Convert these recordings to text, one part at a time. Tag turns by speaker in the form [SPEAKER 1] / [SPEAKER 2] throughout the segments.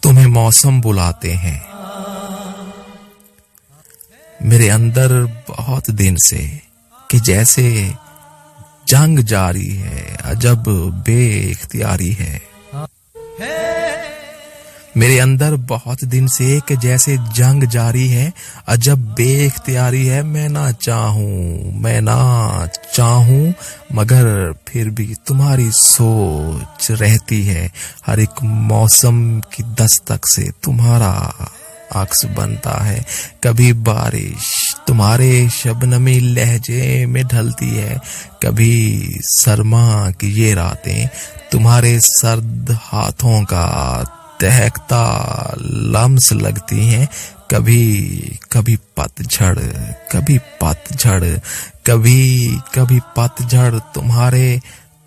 [SPEAKER 1] तुम्हें मौसम बुलाते हैं मेरे अंदर बहुत दिन से कि जैसे जंग जारी है, अजब बेइख्तियारी है। मेरे अंदर बहुत दिन से कि जैसे जंग जारी है, अजब बेइख्तियारी है। मैं ना चाहूं मगर फिर भी तुम्हारी सोच रहती है। हर एक मौसम की दस्तक से तुम्हारा अक्स बनता है। कभी बारिश तुम्हारे शबनमी लहजे में ढलती है, कभी सरमा की ये रातें तुम्हारे सर्द हाथों का दहकता लम्स लगती हैं। कभी पतझड़ तुम्हारे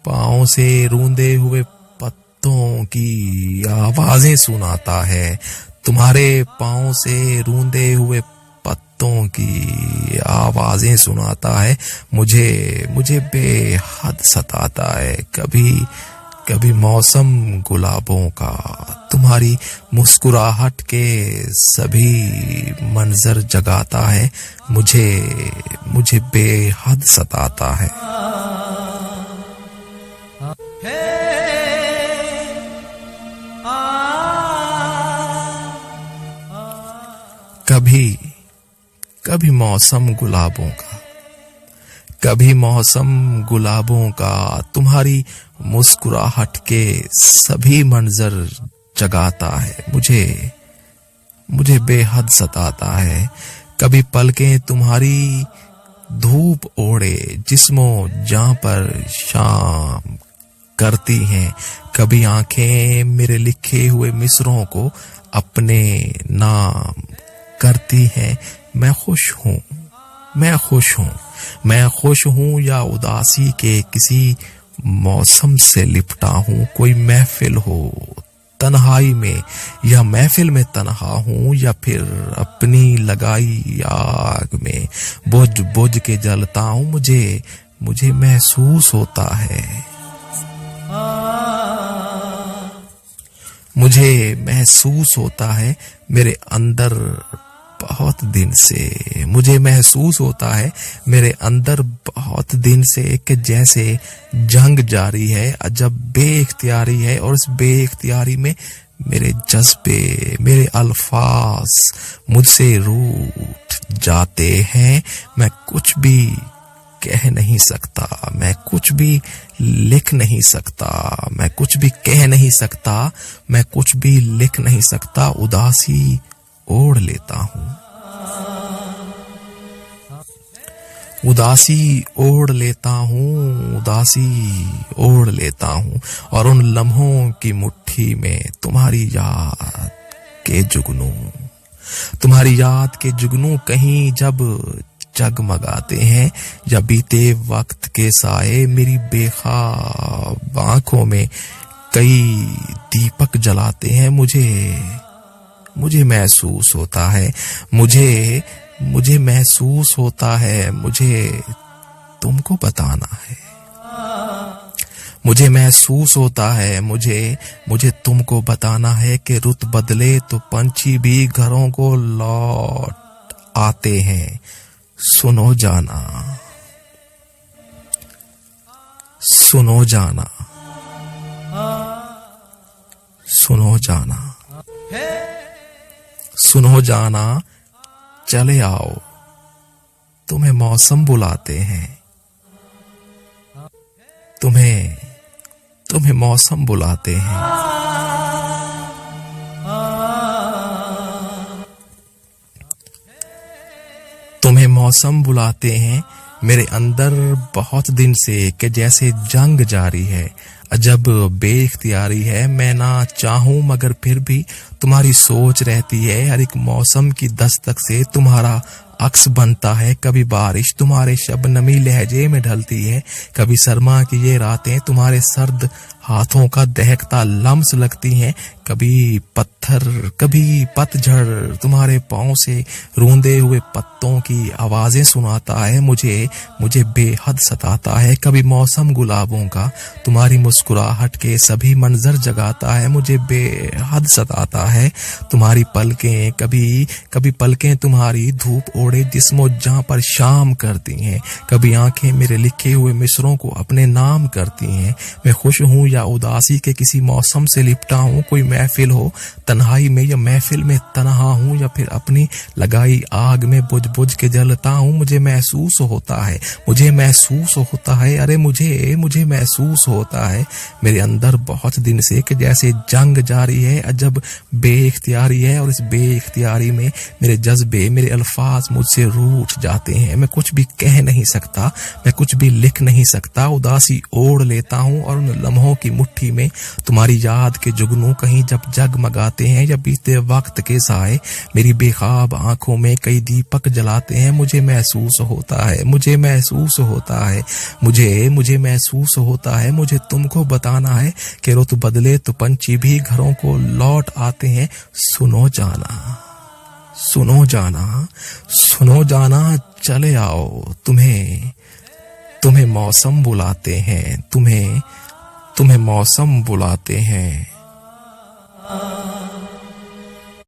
[SPEAKER 1] पाँव से रूंदे हुए पत्तों की आवाजें सुनाता है। तुम्हारे पाँव से रूंदे हुए पत्तों की आवाजें सुनाता है। मुझे बेहद सताता है। कभी मौसम गुलाबों का तुम्हारी मुस्कुराहट के सभी मंजर जगाता है। मुझे बेहद सताता है। कभी मौसम गुलाबों का तुम्हारी मुस्कुराहट के सभी मंजर जगाता है। मुझे बेहद सताता है। कभी पलकें तुम्हारी धूप ओढ़े जिस्मों जां पर शाम करती हैं। कभी आंखें मेरे लिखे हुए मिसरों को अपने नाम करती हैं। मैं खुश हूँ या उदासी के किसी मौसम से लिपटा हूँ। कोई महफिल हो तन्हाई में या महफिल में तन्हा हूँ, या फिर अपनी लगाई आग में बुझ के जलता हूँ। मुझे महसूस होता है मेरे अंदर बहुत दिन से कि जैसे जंग जारी है, अजब बेइख्तियारी है। और इस बेइख्तियारी में मेरे जज्बे, मेरे अल्फाज मुझसे रूठ जाते हैं। मैं कुछ भी कह नहीं सकता, मैं कुछ भी लिख नहीं सकता, मैं कुछ भी कह नहीं सकता, मैं कुछ भी लिख नहीं सकता। उदासी ओढ़ लेता हूँ और उन लम्हों की मुट्ठी में तुम्हारी याद के जुगनू कहीं जब जगमगाते हैं, या बीते वक्त के साए मेरी बेख्वाब आंखों में कई दीपक जलाते हैं। मुझे महसूस होता है मुझे तुमको बताना है। मुझे तुमको बताना है कि रुत बदले तो पंछी भी घरों को लौट आते हैं। सुनो जाना चले आओ, तुम्हें मौसम बुलाते हैं। तुम्हें मौसम बुलाते हैं। तुम्हें मौसम बुलाते हैं मेरे अंदर बहुत दिन से कि जैसे जंग जारी है, अजब बेइख्तियारी है। मैं ना चाहूं मगर फिर भी तुम्हारी सोच रहती है। हर एक मौसम की दस्तक से तुम्हारा अक्स बनता है। कभी बारिश तुम्हारे शबनमी लहजे में ढलती है, कभी सरमा की ये रातें तुम्हारे सर्द हाथों का दहकता लम्स लगती हैं, कभी पत्थर, कभी पतझड़ तुम्हारे पाँव से रूंदे हुए पत्तों की आवाजें सुनाता है, मुझे बेहद सताता है। कभी मौसम गुलाबों का तुम्हारी मुस्कुराहट के सभी मंजर जगाता है, मुझे बेहद सताता है। तुम्हारी पलकें, कभी पलकें तुम्हारी धूप ओढ़े जिस्मो जहां पर शाम करती हैं, कभी आंखें मेरे लिखे हुए मिसरों को अपने नाम करती हैं। मैं खुश हूँ या उदासी के किसी मौसम से लिपटा हूँ, कोई महफिल हो तन्हाई में या महफिल में तन्हा हूँ, या फिर अपनी लगाई आग में बुझ बुझ के जलता हूँ। मुझे महसूस होता है, अरे मुझे महसूस होता है मेरे अंदर बहुत दिन से कि जैसे जंग जारी है, अजब बेइख्तियारी है, और इस बेइख्तियारी में मेरे जज्बे, मेरे अल्फाज मुझसे रूठ जाते हैं। मैं कुछ भी कह नहीं सकता, मैं कुछ भी लिख नहीं सकता। उदासी ओढ़ लेता हूँ और उन लम्हों की मुट्ठी में तुम्हारी याद के जुगनू कहीं जब जगमगाते हैं, या बीते वक्त के साए मेरी बेखाब आंखों में कई दीपक जलाते हैं। मुझे महसूस होता है, मुझे महसूस होता है, मुझे तुमको बताना है कि रुत बदले तो पंछी भी घरों को लौट आते हैं। सुनो जाना, चले आओ, तुम्हें मौसम बुलाते हैं, तुम्हें मौसम बुलाते हैं।